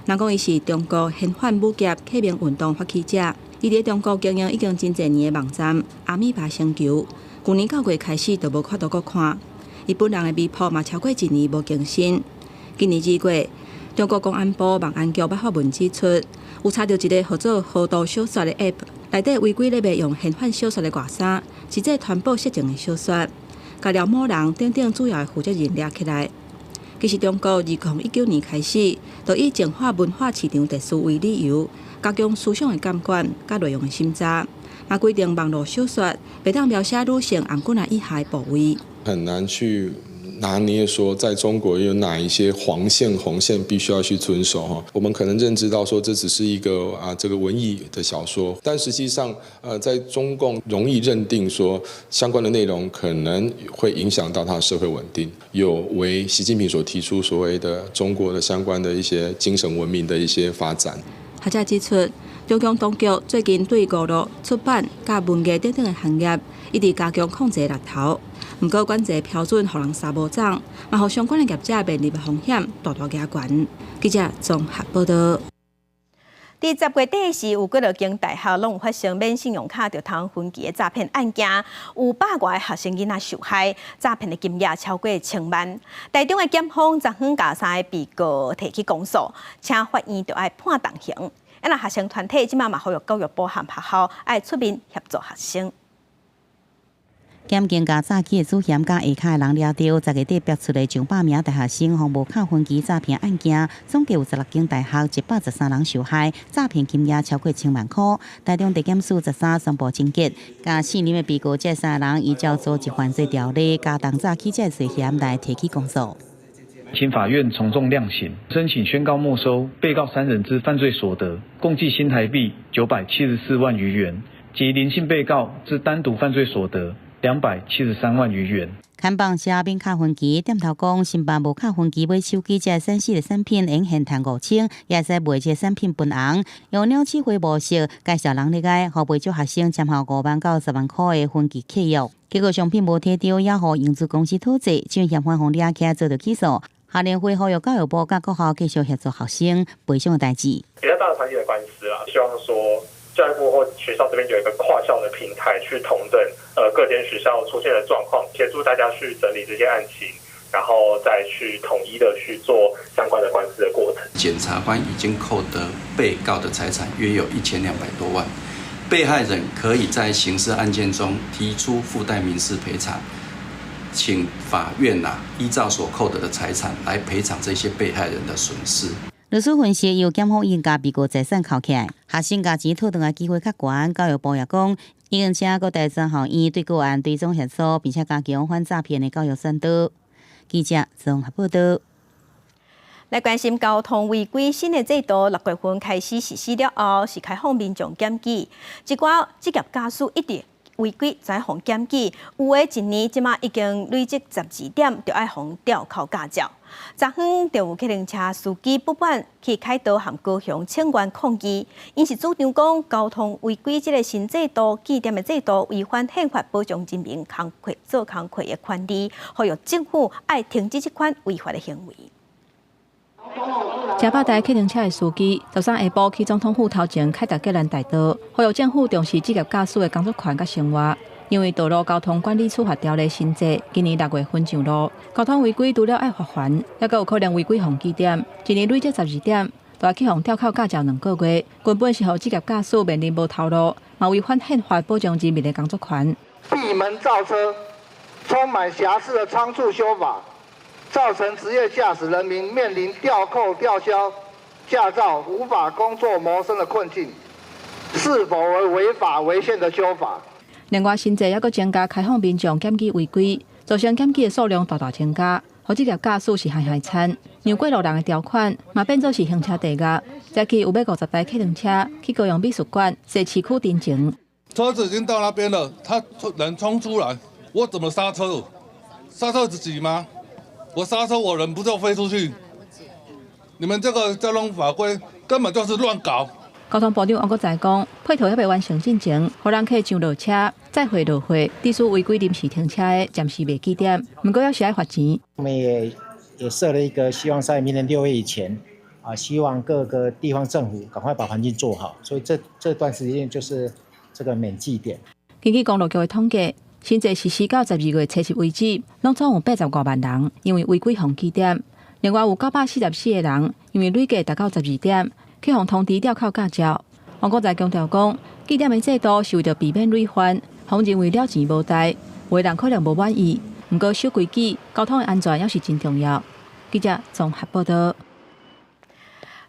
Speaker 9: 人讲伊是中国现反武侠革命运动发起者，伊伫中国经营已经真侪年的网站阿米巴星球，去年9月开始就无看到过看。伊本人的微博嘛超过1年无更新。今年2月，中国公安部网安局发发文指出，有查到一个合作豪盗小说的 App。内底违规咧卖用现犯小说的外衫，是这传播色情的小说，甲廖某人等等主要的负责人抓起来。其实中国2019年开始，就以净化文化市场特殊为理由，加强思想的监管，甲内容的审查，也规定网络小说袂当描写女性颔骨以下的部位。
Speaker 24: 很难去
Speaker 3: 拿捏说在中国有哪一些黄线、红线必须要去遵守哈。我们可能认知到说这只是一个这个文艺的小说，但实际上在中共容易认定说相关的内容可能会影响到它的社会稳定，有违习近平所提出所谓的中国的相关的一些精神文明的一些发展。
Speaker 9: 学者指出，中共当局最近对娱乐、出版、甲文艺等等的行业，一直加强控制力头。不过，管制标准互人杀无涨，嘛互相关的业者面临的风险大大加悬。记者综合报道。
Speaker 1: 伫10月底时，有几多间大学拢有发生免信用卡就通分期的诈骗案件，有100外学生囡仔受害，诈骗的金额超过1000万。台中的检方昨昏甲3个被告提起公诉，请法院就要判重刑。那学生团体即马嘛呼吁教育部和学校要出面协助学生。
Speaker 16: 检警甲早起的主嫌甲下卡的人抓到，10月底逼出的上百名大学生防无卡分期诈骗案件，总计有16间大学113人受害，诈骗金额超过1000万块。台中地检署13宣布侦结，甲4名的被告这3人依照组织犯罪条例，加重早起这罪嫌来提起公诉。
Speaker 17: 请法院从重量刑，申请宣告没收被告3人之犯罪所得，共计新台币974万余元，及林姓被告之单独犯罪所得273万余元。
Speaker 16: 看榜写免卡分期，点头讲，申办无卡分期买手机这省市的产品，用现赚5000，也使卖这产品分红，用鸟鼠会模式介绍人入来，互未少学生签下5万到10万块的分期契约。结果商品无摕到，也互营资公司讨债，就嫌犯红抓起来做着起诉。校联会呼吁教育部甲各校继续协助学生赔偿的代志。
Speaker 18: 比较大的团体的官司啦，希望说教育部或学校这边有一个跨校的平台去统整各间学校出现的状况，协助大家去整理这些案情，然后再去统一的去做相关的官司的过程。
Speaker 19: 检察官已经扣得被告的财产约有1200多万，被害人可以在刑事案件中提出附带民事赔偿，请法院依照所扣得的财产来赔偿这些被害人的损失。
Speaker 16: 律师分析，由检方已经把被告财产扣起来，学生加钱讨回的机会较悬。教育部也讲，已经请各第三校院对个案追踪协助，并且加强反诈骗的教育宣导。记者综合报道。
Speaker 1: 来关心交通违规新的制度，6月份开始实施了后，是开放民众检举，一寡职业驾驶一直违规再互检举，有的一年即马已经累积12点，就爱互吊扣驾照。昨昏就有客运车司机不满去凯道和高雄请愿抗议，因是主张讲交通违规这个新制度、记点的制度违反宪法保障人民做工课的权利，呼吁政府爱停止这款违法的行为。
Speaker 9: 嘉北台客运车的司机13下晡去总统府头前开达吉兰大道，呼吁政府重视职业驾驶的工作权甲生活。因为道路交通管理处罚条例新制，今年6月份上路，交通违规除了爱罚款，也有可能违规红记点，一年累积12点，都要去互吊扣驾照2个月，根本是互职业驾驶面临无头路，嘛违反宪法保障人民的工作权。
Speaker 20: 闭门造车，充满瑕疵的仓促修法，造成职业驾驶人民面临吊扣、吊销驾照、无法工作谋生的困境，是否为违法违宪的修法？
Speaker 9: 另外，新制也阁增加开放民众检举违规，造成检举的数量大大增加，互职业驾驶是害惨。让过路人的条款嘛变做是行车地价，早起有50台客运车去高雄美术馆设市区定情。
Speaker 21: 车子已经到那边了，他人冲出来，我怎么刹车？刹车自己吗？我刹车，我人不就飞出去？你们这个交通法规根本就是乱搞。
Speaker 9: 交通部长王国才讲，配套还未完成进前，互人可以上落车，再回落回，隶属违规临时停车的暂时未记点，不过要是爱罚钱。
Speaker 22: 我们也设了一个，希望在明年6月以前，希望各个地方政府赶快把环境做好，所以这段时间就是这个免记点。
Speaker 9: 根据公路局的统计，新制实施到12月初10为止，拢总有85万人因为违规红记点，另外有944个人因为累计达到12点。去互通知吊扣驾照。王国才强调讲，记点的制度是为着避免累犯，互认为了钱无代，有的人可能无满意。不过守规矩，交通的安全也是真重要。记者综合报道。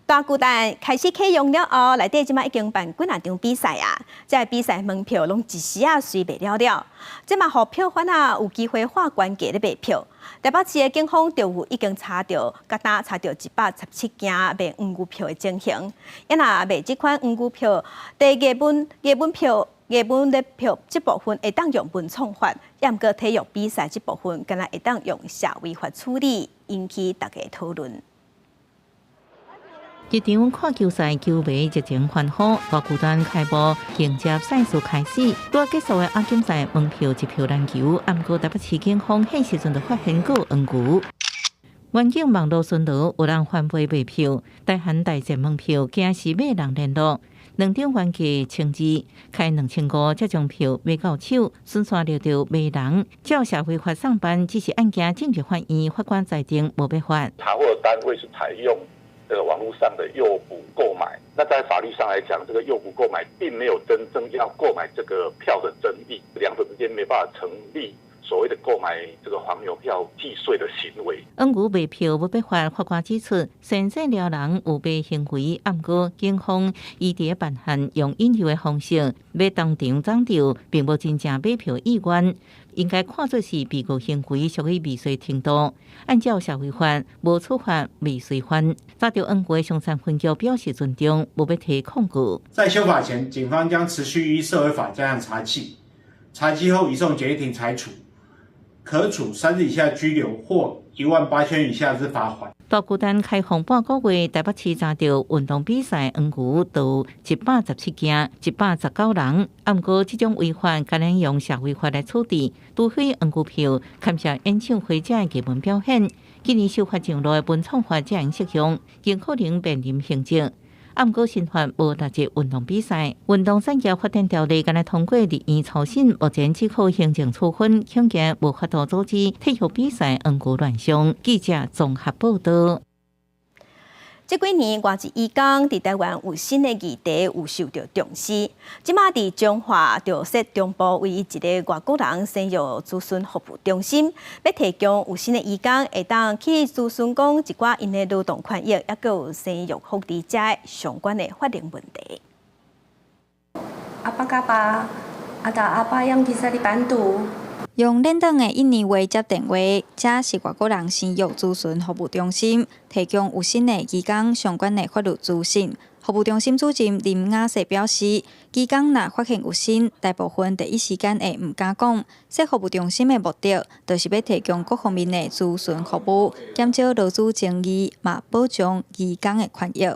Speaker 1: 大巨蛋开始启用了后，内底即马已经办几啊场比赛啊，这比赛门票拢一时啊随卖了了。即马互票贩啊有机会花关价咧卖票。台北市的警方就有已经查到117件卖黄牛票的情形。也若卖即款黄牛票，第月本票这部分会当用文创法，也毋过体育比赛这部分，敢若会当用社会法处理，引起大家讨论。
Speaker 2: 一场看球赛球迷热情欢呼，大巨蛋开幕迎接赛事开始。拄结束的亚锦赛门票一票难求，不过台北市警方迄时阵就发现过黄牛。远景网络巡逻有人反背卖票，大汉大节门票惊是买人联络。2场原价1000，开2500才将票卖到手，顺线了着卖人。照社会法上班，只是案件进入法院，法官裁定无办法。
Speaker 4: 查获单位是采用网络上的诱捕购买，那在法律上来讲，这个诱捕购买并没有真正要购买这个票的争议，两者之间没办法成立所谓的购买这个黄牛票计税的行为。
Speaker 2: 黄牛卖票无办法，法官指出，先生了人有卖行为，不过警方依伫办案，用引诱的方式要当场涨掉，并无真正买票意愿。应该看作是被告行为属于未遂程度，按照社会法，无处罚未遂犯。早条恩国上山分局表示尊重，无要提控告。
Speaker 5: 在修法前，警方将持续依社会法加强查缉，查缉后移送检疫庭裁处，可处3日以下拘留或18000元以下之罚款。
Speaker 2: 大巨蛋开放半个月，台北市查到运动比赛黄牛有117件，119人。不过，这种违法敢能用社会法来处理，除非黄牛票牵涉演唱会者的基本表现。今年修法上路的文创法才能适用，更可能面临刑责。不过新法无纳入运动比赛。运动产业发展条例刚才通过立院草审，目前只可行政处分，恐惊无法度阻止体育比赛黄牛乱象。记者综合报道。
Speaker 1: 这几年，外籍移工伫台湾有新的议题有受到重视。即马伫中华就设中部唯一一个外国人生育子孙服务中心，要提供有新的移工会当去咨询讲一寡因的劳动权益，也佮有生育福利者相关的法令问题。
Speaker 6: 阿爸甲爸，阿爸用其实哩版图。
Speaker 8: 用联动的印尼话接电话，这是外国人生育咨询服务中心，提供有新的移工相关的法律资讯。服务中心主任林雅世表示，移工若发现有新，大部分第一时间会唔敢讲。设服务中心的目的，就是要提供各方面的咨询服务，减少劳资争议，嘛保障移工的权益。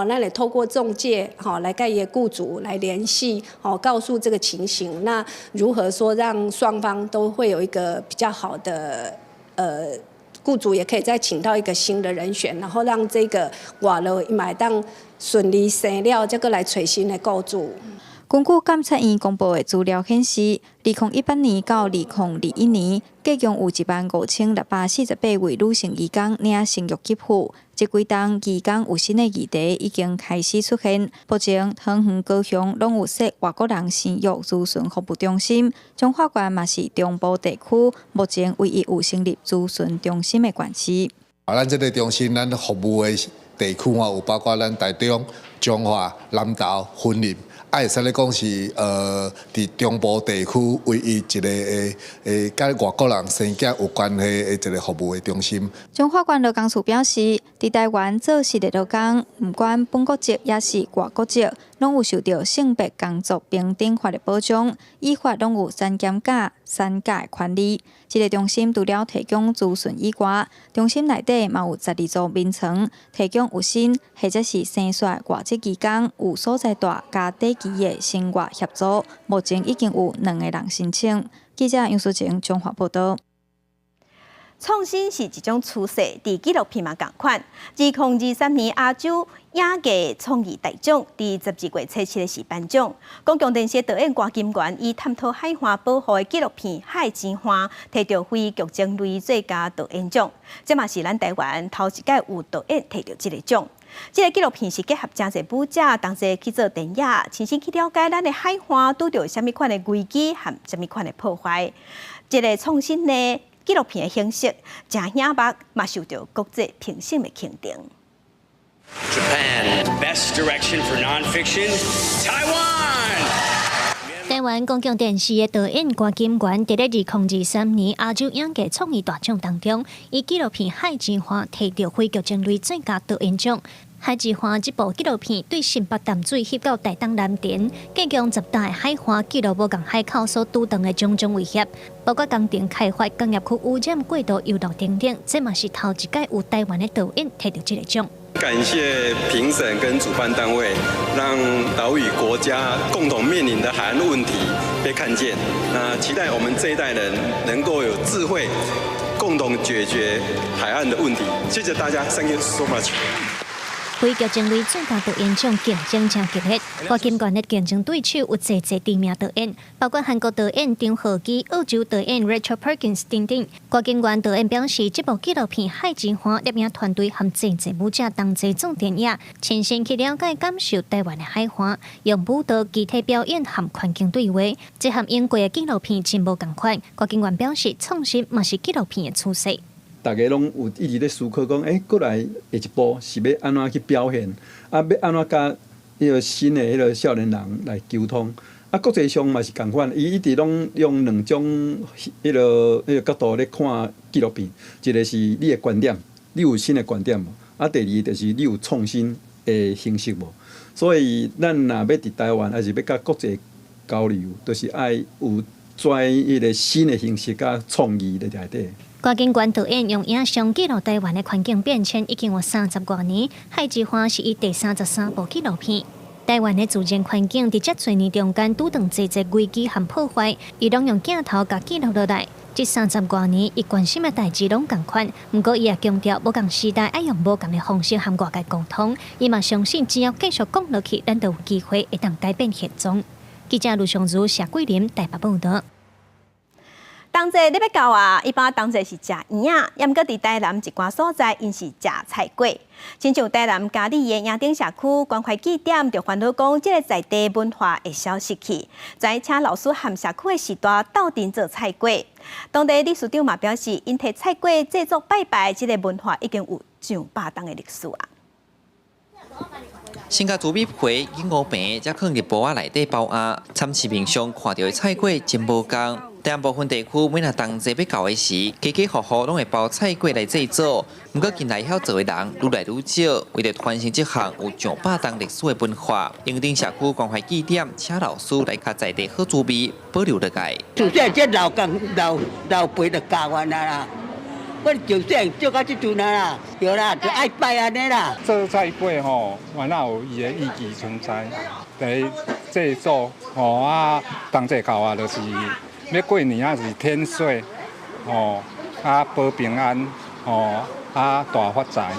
Speaker 6: 那来透过中介，来跟业雇主来联系，告诉这个情形。那如何说让双方都会有一个比较好的雇主也可以再请到一个新的人选，然后让这个外劳一买当顺利生了，这个来找新的雇主。
Speaker 8: 根据监察院公布的资料显示，2018年到2021年，计共有15648位女性移工领生育给付。这几档移工有新的议题已经开始出现，目前桃园、高雄拢有设外国人生育咨询服务中心，彰化县嘛是中部地区目前唯一有成立咨询中心的县市。
Speaker 11: 咱这个中心，咱服务的地区有包括咱台中、彰化、南投、云林。会使咧讲是伫中部地区唯一一个甲外国人生囝有关系的一个服务的中心。
Speaker 8: 彰化县劳工处表示，伫台湾做事的劳工，不管本国籍也是外国籍，拢有受到性别工作平等法的保障，依法拢有3减假、3假的权利。这个中心除了提供咨询以外，中心内底嘛有12座眠床，提供有薪或者是生煞外籍移工有所在大加短期的生活协助。目前已经有2个人申请。记者杨淑晴综合报道。
Speaker 1: 创新是一种趋势，伫纪录片嘛同款。2023年亚洲影艺创意大奖，伫12月17日是颁奖。公共电视导演郭金源以探讨海岸保护的纪录片《海之花》，摕到非剧情类最佳导演奖。这嘛是咱台湾头一届有导演摕到这个奖。这个纪录片是结合真侪舞者同齐去做电影，亲身去了解咱的海岸拄到什么款的危机和什么款的破坏。这个创新呢？纪录片的形式，真醒目，嘛受到国际评审的肯定。
Speaker 7: Japan, best direction for nonfiction, Taiwan.
Speaker 10: 台湾公共电视的导演郭金源，伫咧2023年亚洲影界创意大奖当中，以纪录片《海之花》摕到非剧情类最佳导演奖。《海之花》这部纪录片对新北淡水翕到大东南田，加强10大海花记录无共海口所拄到的种种威胁，包括工程开发、工业区污染、过度游乐等等，这嘛是头一届有台湾的导演摕到这个奖。
Speaker 12: 感谢评审跟主办单位，让岛屿国家共同面临的海岸问题被看见。那期待我们这一代人能够有智慧，共同解决海岸的问题。谢谢大家 ，Thank you so much。
Speaker 10: 非剧情类最佳导演奖竞争真激烈，郭金源的竞争对手有侪知名导演，包括韩国导演张浩基、澳洲导演 Rachel Perkins 等等。郭金源导演表示，这部纪录片《海之花》摄影团队和侪舞者同齐总电影，亲身去了解感受台湾的海花，用舞蹈、肢体表演和环境对话，这和英国的纪录片真无共款。郭金源表示，创新嘛是纪录片的趋势。
Speaker 23: 大家拢有一直咧思考讲，过来下一步是要安怎去表现，要安怎甲迄个新的迄个少年人来沟通。国际上嘛是共款，伊一直拢用两种迄个角度咧看纪录片，一个是你的观点，你有新的观点无？第二就是你有创新的形式无？所以咱若要伫台湾，还是要甲国际交流，就是爱有跩迄个新的形式甲创意伫内底。
Speaker 10: 郭金源导演用影像记录台湾的环境变迁已经有30多年，《海之花》是伊第33部纪录片。台湾的自然环境伫遮侪年中间拄当侪危机和破坏，伊拢用镜头甲记录落来。这30多年，伊关心的代志拢共款，不过伊也强调无共时代爱用无共的方式和外界沟通。伊嘛相信，只要继续讲落去，咱就有机会会当改变现状。记者卢尚如、谢桂林台北报道。
Speaker 1: 同齐你要到啊，一般同齐是食圆啊，也毋过伫台南一寡所在，因是食菜粿。亲像台南嘉义的亚丁社区关怀据点，就烦恼讲，这个在地文化会消失去。再请老师和社区的时代斗阵做菜粿。当地理事长嘛表示，因摕菜粿制作拜拜，这个文化已经有上100年的历史啊。
Speaker 25: 先甲猪米皮、银乌饼，再放入煲仔内底包鸭。参市面上看到的菜粿真无共。但部分地区每若同齐要到的时，家家户户拢会包菜粿来制作。不过近来晓做的人愈来愈少，为了传承这项有上100年历史的文化，永定社区关怀据点请老师来甲在地好滋味保留落来。
Speaker 26: 就说这老辈就教我啦。我就说做到这阵啦，对啦，就爱拜安尼啦。
Speaker 27: 做菜粿吼，原来有伊的意义存在。第一制作吼同齐到啊，就是要过年啊，是添水吼保平安吼大发财。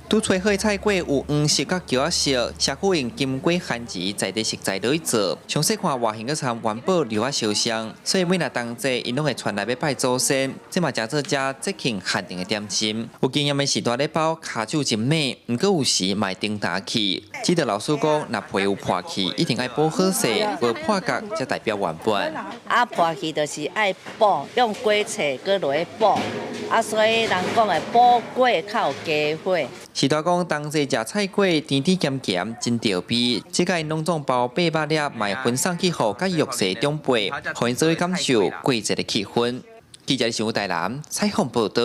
Speaker 25: 拄炊好的菜粿有黄色甲橘仔色，社区用金粿番薯在地食材落去做，详细看外形佮参环保柚仔烧香，所以每若同齐，因拢会传来要拜祖先，这嘛诚做遮节庆限定的点心。有经验的时代咧包骹手真美，毋过有时嘛会顶打去。记得老师讲，若皮有破去，一定爱补好势，无破角才代表原本。
Speaker 28: 破去就是爱补，用粿册搁落去补，所以人讲的补粿较有加火。
Speaker 25: 时代讲，同齐食菜粿，甜甜咸咸，真调味。这个农庄包800粒，卖分送去予甲弱势长辈，互因做感受过节的气氛。记者上台南采访报道。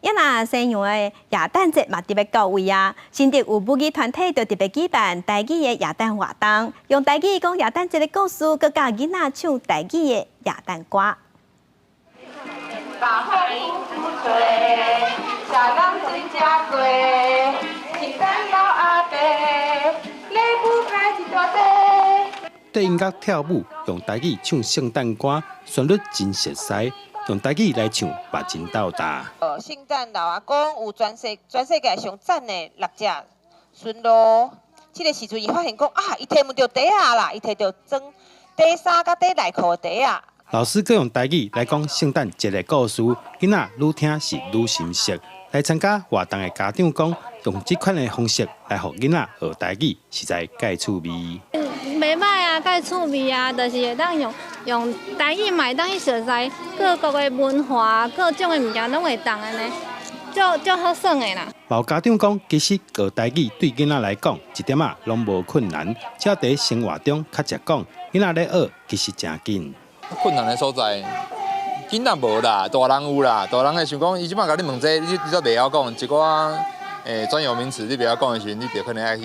Speaker 1: 也那西洋的耶诞节嘛特别到位啊！新竹有舞剧团体就特别举办台语的耶诞活动，用台语讲耶诞节的故事，佮教囡仔唱台语的耶诞歌。大好富贵，下人真正多，圣诞老阿伯，礼物开一大堆。
Speaker 29: 对音乐跳舞，用台语唱圣诞歌，旋律真熟悉。用台语来唱，目真斗大。
Speaker 30: 圣诞老阿公有全世界上赞的6只驯鹿。这个时阵，伊发现讲伊摕唔到袋啊啦，伊摕到装底衫甲底内裤的袋啊。
Speaker 29: 老师佮用台语来讲圣诞节的故事，囡仔愈听是愈深刻。来参加活动的家长讲，用这款的方式来互囡仔学台语，实在介趣味。
Speaker 31: 袂歹啊，介趣味啊，就是会当用台语嘛，会当去熟悉各国的文化，各种的物件拢会当安尼。就好耍的啦。
Speaker 29: 有家长讲，其实学台语对囡仔来讲一点仔拢无困难，只要伫生活中较常讲，囡仔咧学其实真紧。
Speaker 3: 困难的所在，囡仔无啦，大人有啦。大人会想讲，伊即摆甲你问这，你都袂晓讲，一寡专有名词你袂晓讲的时阵，你就可能爱去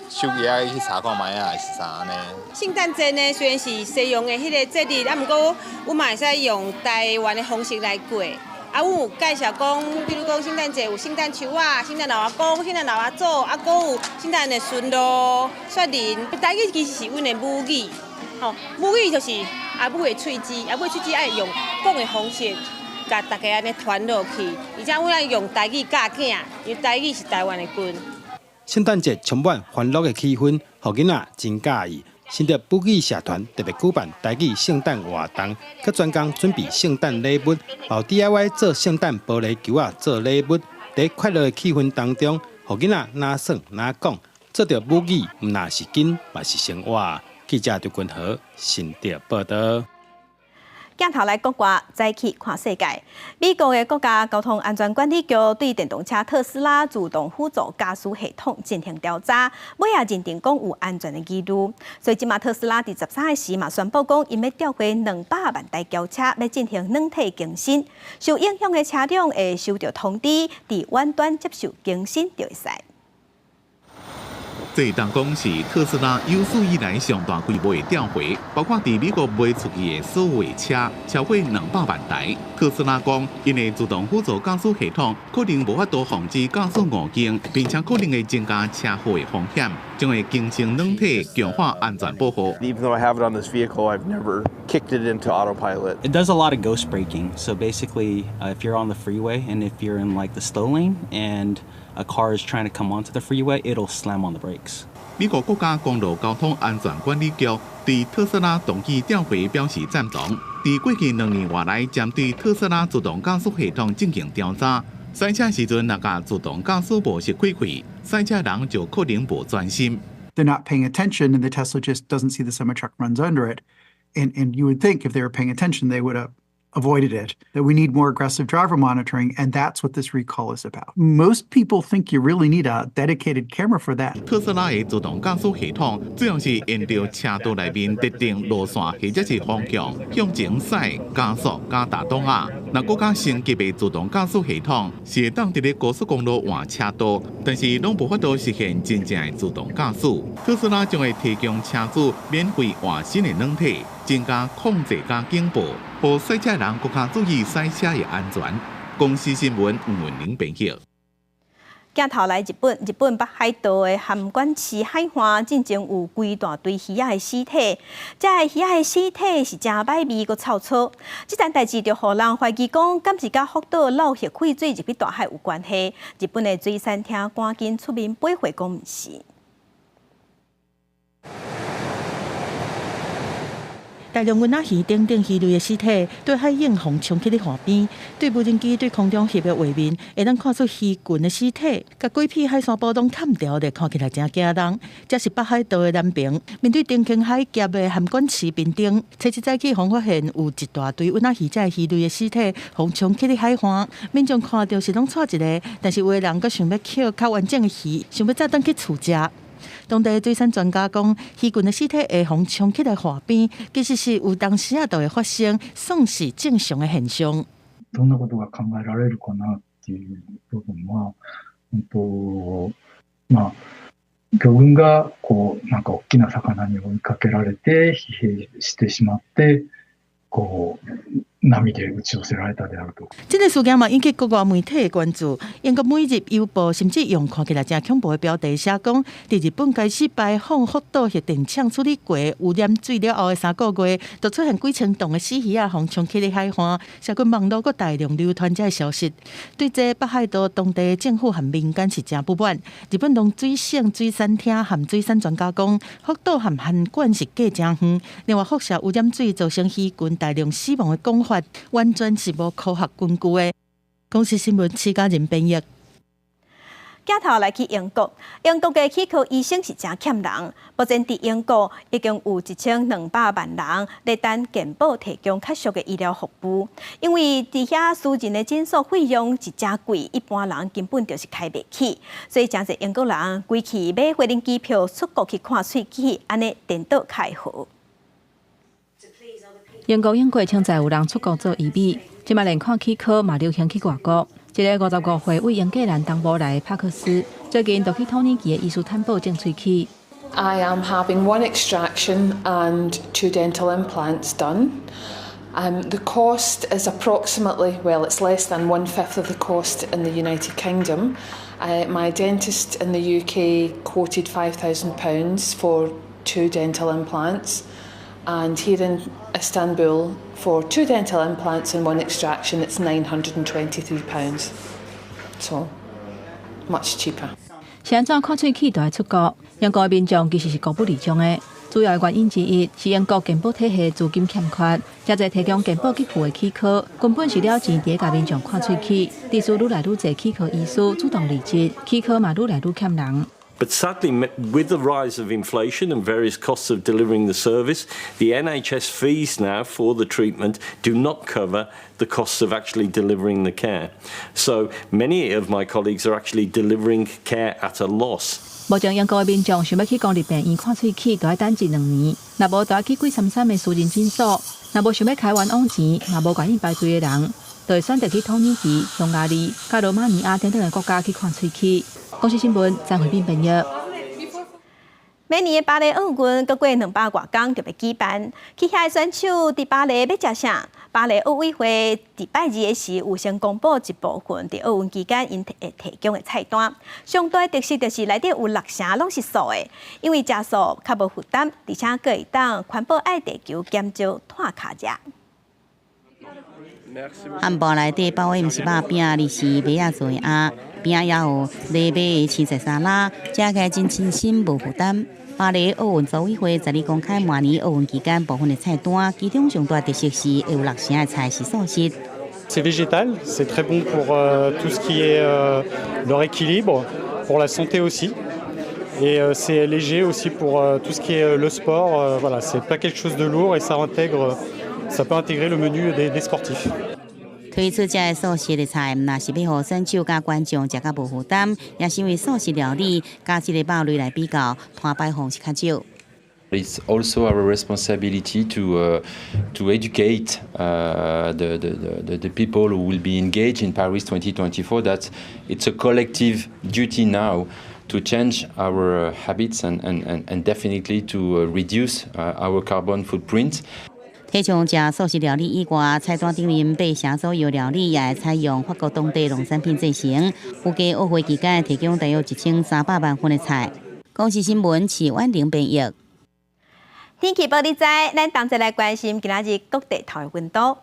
Speaker 3: 手机爱去查看卖啊，是啥呢？
Speaker 30: 圣诞节呢，虽然是西洋的迄个节日，毋过阮嘛会使用台湾的方式来过。阮有介绍讲，比如讲圣诞节有圣诞树啊、圣诞老阿公、圣诞老阿祖，阁有圣诞的驯鹿、雪人。台语其实是阮的母语，母语就是阿母的喙齿，阿母的喙齿爱用讲的方式，甲大家安尼传落去。而且阮爱用台语教囝，因为台语是台湾的根。
Speaker 29: 圣诞节充满欢乐的气氛，互囡仔真喜意。新竹母语社团特别举办台语圣诞活动，佮专工准备圣诞礼物，包 DIY 做圣诞玻璃球啊做礼物。在快乐的气氛当中，互囡仔哪耍哪讲，做着母语毋那是紧，嘛是生活。记者刘君豪新竹报道。
Speaker 1: 镜头来国外，再去看世界。美国的国家交通安全管理局对电动车特斯拉自动辅助驾驶系统进行调查，尾也认定讲有安全的记录。所以即马特斯拉伫13时嘛宣布讲，因要调回200万台轿车，要进行软体更新。受影响的车辆会收到通知，伫远端接受更新就会使。
Speaker 13: 这当讲是特斯拉有史以来上大规模的调回，包括伫美国卖出去的所有车超过200万台。特斯拉讲，因为自动辅助驾驶系统可能无法度防止驾驶误境，并且可能会增加车祸的风险，将会形成软体强化安全保护。
Speaker 14: Even though I have it on this vehicle, I've never kicked it into autopilot.
Speaker 15: It does a lot of ghost braking. So basically, if you're on the freeway and if you're in like the slow lane and a car is trying to come onto the freeway, it'll slam on the brakes.
Speaker 13: 美国国家公路交通安全管理局对特斯拉动机调回表示赞同。在过去2年外来，针对特斯拉自动驾驶系统进行调查，赛车时阵若甲自动驾驶模式开开，赛车人就可能无专心。
Speaker 16: They're not paying attention, and the Tesla just doesn't see the semi truck runs under it. And you would think if they were paying attention, they would have avoided it. That we need more aggressive driver monitoring, and that's what this recall is about. Most people think you really need a dedicated camera for that.
Speaker 13: 特斯拉的自动驾驶系统主要是沿着车道内面特定路线或者是方向向前驶、加速、加打档啊。那国家升级的自动驾驶系统是会当伫咧高速公路换车道，但是拢无法度实现真正的自动驾驶。特斯拉将会提供车主免费换新的软体，增加控制加警报，让赛车人更加注意赛车的安全。公司新闻吴文玲编辑。
Speaker 1: 镜头来日本北海道的函馆市海岸，进前有规大堆鱼仔的尸体，这鱼仔的尸体是真歹味，佮臭臭。这件代志就互人怀疑讲，敢是甲福岛漏核废水入去大海有关系？日本的水产厅赶紧出面驳回讲毋是。
Speaker 2: 大量云仔鱼等等鱼类的尸体对海影风冲起伫岸边，对无人机对空中翕的画面，会当看出鱼群的尸体，甲几片海山波动砍掉的，看起来真惊人。这是北海道的南平，面对长庆海峡的函馆市边顶，初一早起，方发现有一大堆云仔鱼在鱼类的尸体风冲起伫海岸，民众看到是拢错一个，但是有的人阁想要捡较完整的鱼，想要再当去厝食。当地水产专家讲，鱼群的尸体会风冲起来海边，其实是有当时都会发生，算是正常的现象。
Speaker 17: どんなことが考えられるかなっていう部分は、魚群がこうなんか大きな魚に追いかけられて疲弊してしまって、こう波で打ち寄せられたであると。
Speaker 2: 这个事件嘛引起国外媒体的关注。英国每日邮报甚至用看起来真恐怖的标题写讲，伫日本开始排放福岛核电厂处理过污染水了后的3个月，就出现几千吨的死鱼风冲起伫海岸，社群网络佮大量流传这消息。对这北海道当地政府和民间是真不满。日本农水省水产厅和水产专家讲，福岛和函馆是隔真远，另外辐射污染水造成鱼群大量死亡的讲法，完全是无科学根据的。公司新闻，徐家人编译。
Speaker 1: 镜头来去英国，英国的气科医生是真欠人。目前伫英国已经有1200万人在等健保提供较俗的医疗服务，因为伫遐私人的诊所费用是真贵，一般人根本就是开袂起，所以真侪英国人规气买飞机票出国去看喙齿，安尼颠倒开河。
Speaker 4: 英国英国现在有人出国做医美，即摆连看齿科嘛流行去外国。一个55岁为英格兰东部来的帕克斯，最近就去土耳其的医术探宝种喙齿。
Speaker 5: I am having one extraction and 2 dental implants done. The cost is approximately, well, it's less than 1/5 of the cost in the United Kingdom. My dentist in the UK quoted £5,000 for 2 dental implants, and here in Istanbul, for 2 dental implants and 1 extraction, it's £923. So, much cheaper.
Speaker 4: 是安怎看喙齿都要出国？英国的民众其实是国不离众的，主要的原因之一是英国健保体系资金欠缺，加在提供健保给付的齿科根本是了钱伫甲民众看喙齿，于是愈来愈侪齿科医师主动离职，齿科嘛愈来愈欠人。
Speaker 6: But sadly, with the rise of inflation and various costs of delivering the service, the NHS fees now for the treatment do not cover the costs of actually delivering the care. So many of my colleagues are actually delivering care at a loss.
Speaker 4: 目前英国的民众想要去公立病院看喙齿，都要等1-2年，若无就要去几33个私人诊所，若无想要开完往钱，嘛无愿意排队的人，就会选择去土耳其、匈牙利、加罗马尼亚等等的国家去看喙齿。公司新闻，张惠斌编译。
Speaker 1: 每年的芭蕾奥运，各过200多天就要举办。去遐的选手伫芭蕾要食啥？芭蕾奥委会伫拜2的时有先公布一部分伫奥运期间因会提供的菜单。上大的特色就是内底有6成拢是素的，因为食素较无负担，而且可以当环保爱地球减少碳卡食。
Speaker 9: 汉堡内底包的毋是肉饼，而是麦仔做鸭，边仔也有礼麦的青菜沙拉，食起来真清新无负担。芭蕾奥运组委会昨日公开明年奥运期间部分的菜单，其中上大特色是有6成的菜是素食。
Speaker 11: C'est végétal, c'est très bon pour tout ce qui est leur équilibre, pour la santé aussi. Et c'est léger aussi pour tout ce qui est le sport. Voilà, c'est pas quelque chose de lourd et ça peut intégrer le menu des sportifs.
Speaker 9: 推出这个素食的菜，若是要互选手甲观众食甲无负担，也是因为素食料理加这个肉类来比较，摊摆方是较少。
Speaker 18: It's also our responsibility to educate the people who will be engaged in Paris 2024 that it's a collective duty now to change our habits and definitely to reduce our carbon footprint.
Speaker 9: 提倡食素食料理以外，菜单顶面8成左右料理也会采用法国当地农产品制成。预计奥会期间提供大约1300万份的菜。公司新闻是婉玲编译。
Speaker 1: 天气报你知，咱同齐来关心今仔日各地头的温度。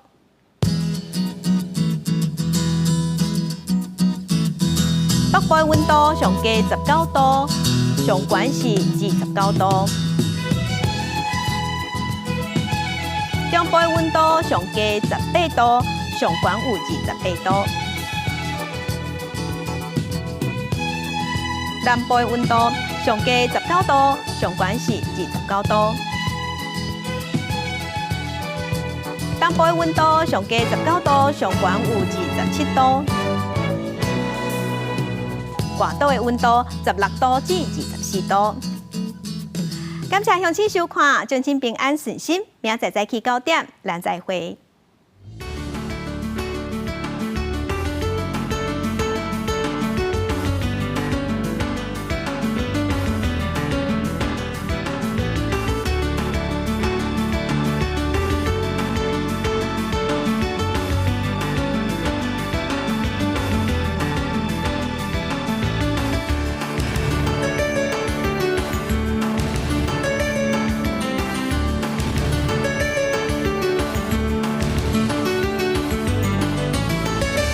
Speaker 1: 北部的温度上加19度，上悬是29度。中部的温度上加18度，上悬有28度。南部的温度上加19度，上悬是29度。东部的温度上加19度，上悬有27度。外岛的温度16度至24度。感谢乡亲收看，祝您平安顺心，明仔载早起9点，咱再会。